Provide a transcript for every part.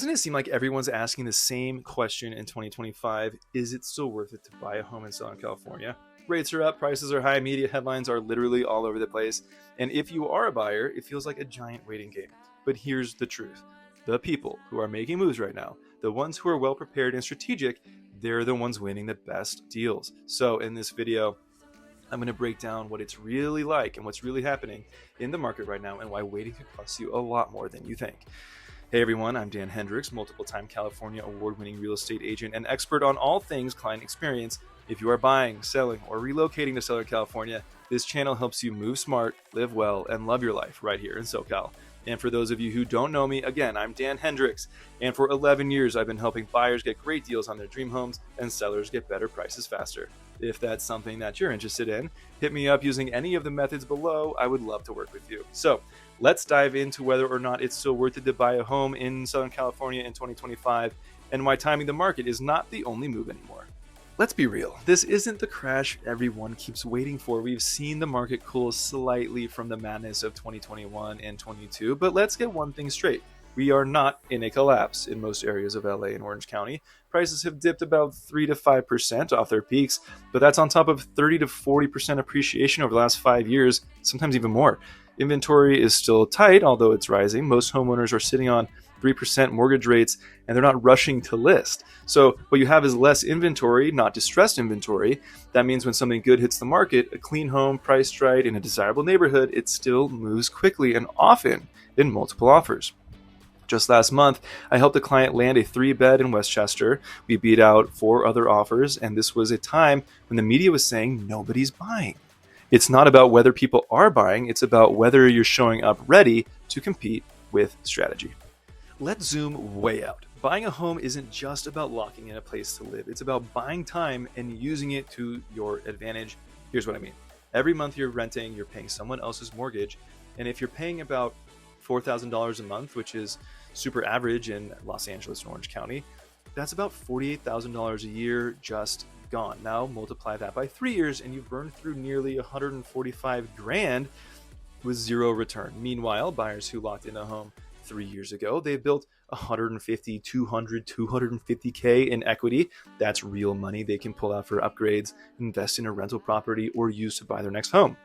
Doesn't it seem like everyone's asking the same question in 2025? Is it still worth it to buy a home in Southern California? Rates are up, prices are high, media headlines are literally all over the place. And if you are a buyer, it feels like a giant waiting game. But here's the truth. The people who are making moves right now, the ones who are well prepared and strategic, they're the ones winning the best deals. So in this video, I'm going to break down what it's really like and what's really happening in the market right now and why waiting could cost you a lot more than you think. Hey everyone, I'm Dan Hendrix, multiple-time California award-winning real estate agent and expert on all things client experience. If you are buying, selling, or relocating to Southern California, this channel helps you move smart, live well, and love your life right here in SoCal. And for those of you who don't know me, again, I'm Dan Hendrix, and for 11 years I've been helping buyers get great deals on their dream homes and sellers get better prices faster. If that's something that you're interested in, hit me up using any of the methods below. I would love to work with you. So let's dive into whether or not it's still worth it to buy a home in Southern California in 2025 and why timing the market is not the only move anymore. Let's be real, this isn't the crash everyone keeps waiting for. We've seen the market cool slightly from the madness of 2021 and 22, but let's get one thing straight. We are not in a collapse in most areas of LA and Orange County. Prices have dipped about 3 to 5% off their peaks, but that's on top of 30 to 40% appreciation over the last 5 years, sometimes even more. Inventory is still tight, although it's rising. Most homeowners are sitting on 3% mortgage rates, and they're not rushing to list. So what you have is less inventory, not distressed inventory. That means when something good hits the market, a clean home priced right in a desirable neighborhood, it still moves quickly and often in multiple offers. Just last month, I helped a client land a 3-bed in Westchester. We beat out 4 other offers, and this was a time when the media was saying nobody's buying. It's not about whether people are buying, it's about whether you're showing up ready to compete with strategy. Let's zoom way out. Buying a home isn't just about locking in a place to live. It's about buying time and using it to your advantage. Here's what I mean. Every month you're renting, you're paying someone else's mortgage. And if you're paying about $4,000 a month, which is super average in Los Angeles and Orange County, that's about $48,000 a year just gone. Now multiply that by 3 years and you've burned through nearly $145,000 with zero return. Meanwhile, buyers who locked in a home 3 years ago, they built 150, 200, 250K in equity. That's real money they can pull out for upgrades, invest in a rental property, or use to buy their next home.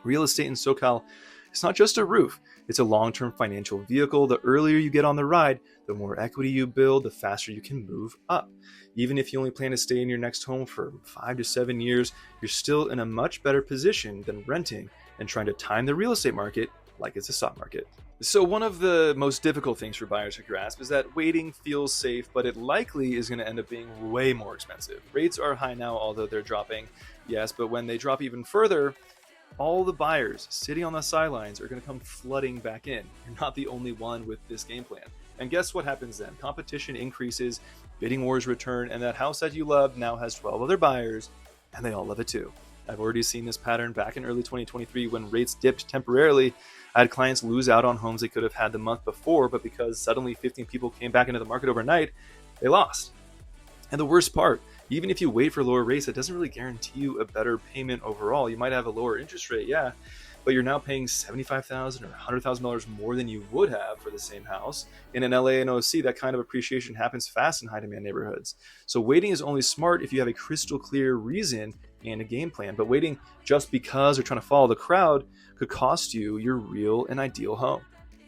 Real estate in SoCal, it's not just a roof. It's a long-term financial vehicle. The earlier you get on the ride, the more equity you build, the faster you can move up. Even if you only plan to stay in your next home for 5 to 7 years, you're still in a much better position than renting and trying to time the real estate market like it's a stock market. So one of the most difficult things for buyers to grasp is that waiting feels safe, but it likely is going to end up being way more expensive. Rates are high now, although they're dropping, yes, but when they drop even further, all the buyers sitting on the sidelines are going to come flooding back in. You're not the only one with this game plan. And guess what happens then? Competition increases, bidding wars return, and that house that you love now has 12 other buyers, and they all love it too. I've already seen this pattern back in early 2023 when rates dipped temporarily. I had clients lose out on homes they could have had the month before, but because suddenly 15 people came back into the market overnight, they lost. And the worst part, even if you wait for lower rates, that doesn't really guarantee you a better payment overall. You might have a lower interest rate, yeah, but you're now paying $75,000 or $100,000 more than you would have for the same house. In an LA and OC, that kind of appreciation happens fast in high demand neighborhoods. So waiting is only smart if you have a crystal clear reason and a game plan, but waiting just because or trying to follow the crowd could cost you your real and ideal home.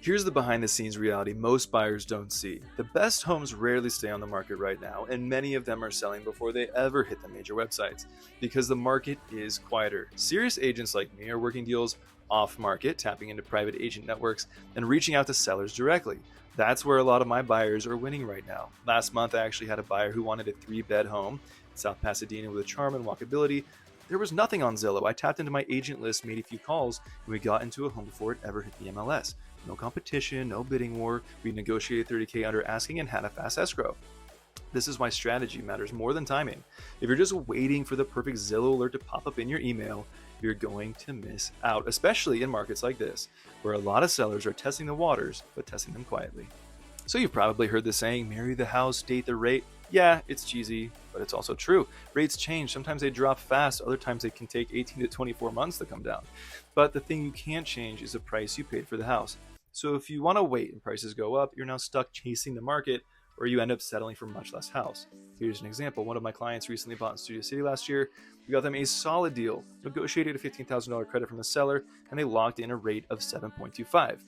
Here's the behind the scenes reality most buyers don't see. The best homes rarely stay on the market right now, and many of them are selling before they ever hit the major websites because the market is quieter. Serious agents like me are working deals off market, tapping into private agent networks and reaching out to sellers directly. That's where a lot of my buyers are winning right now. Last month, I actually had a buyer who wanted a 3-bed home in South Pasadena with a charm and walkability. There was nothing on Zillow. I tapped into my agent list, made a few calls, and we got into a home before it ever hit the MLS. No competition, no bidding war. We negotiated $30K under asking and had a fast escrow. This is why strategy matters more than timing. If you're just waiting for the perfect Zillow alert to pop up in your email, you're going to miss out, especially in markets like this, where a lot of sellers are testing the waters, but testing them quietly. So you've probably heard the saying, marry the house, date the rate. Yeah, it's cheesy, but it's also true. Rates change. Sometimes they drop fast. Other times they can take 18 to 24 months to come down. But the thing you can't change is the price you paid for the house. So if you want to wait and prices go up, you're now stuck chasing the market, or you end up settling for much less house. Here's an example. One of my clients recently bought in Studio City last year. We got them a solid deal, negotiated a $15,000 credit from the seller, and they locked in a rate of 7.25.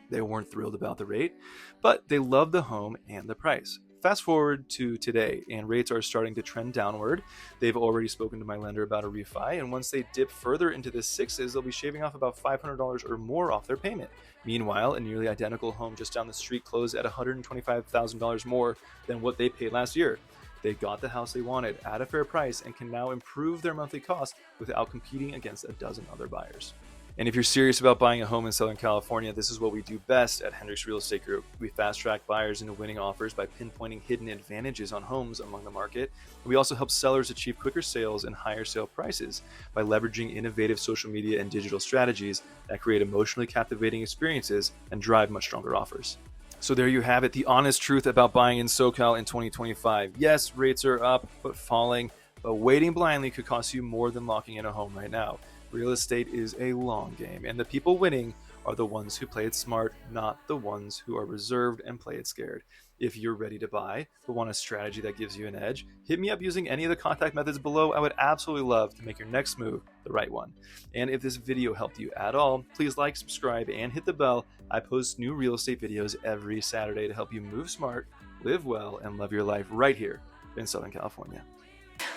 They weren't thrilled about the rate, but they loved the home and the price. Fast forward to today, and rates are starting to trend downward. They've already spoken to my lender about a refi, and once they dip further into the sixes, they'll be shaving off about $500 or more off their payment. Meanwhile, a nearly identical home just down the street closed at $125,000 more than what they paid last year. They got the house they wanted at a fair price and can now improve their monthly costs without competing against a dozen other buyers. And if you're serious about buying a home in Southern California, this is what we do best at Hendrix Real Estate Group. We fast-track buyers into winning offers by pinpointing hidden advantages on homes among the market. We also help sellers achieve quicker sales and higher sale prices by leveraging innovative social media and digital strategies that create emotionally captivating experiences and drive much stronger offers. So there you have it, the honest truth about buying in SoCal in 2025. Yes, rates are up, but falling, but waiting blindly could cost you more than locking in a home right now. Real estate is a long game, and the people winning are the ones who play it smart, not the ones who are reserved and play it scared. If you're ready to buy, but want a strategy that gives you an edge, hit me up using any of the contact methods below. I would absolutely love to make your next move the right one. And if this video helped you at all, please like, subscribe, and hit the bell. I post new real estate videos every Saturday to help you move smart, live well, and love your life right here in Southern California.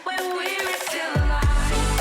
When we were still alive.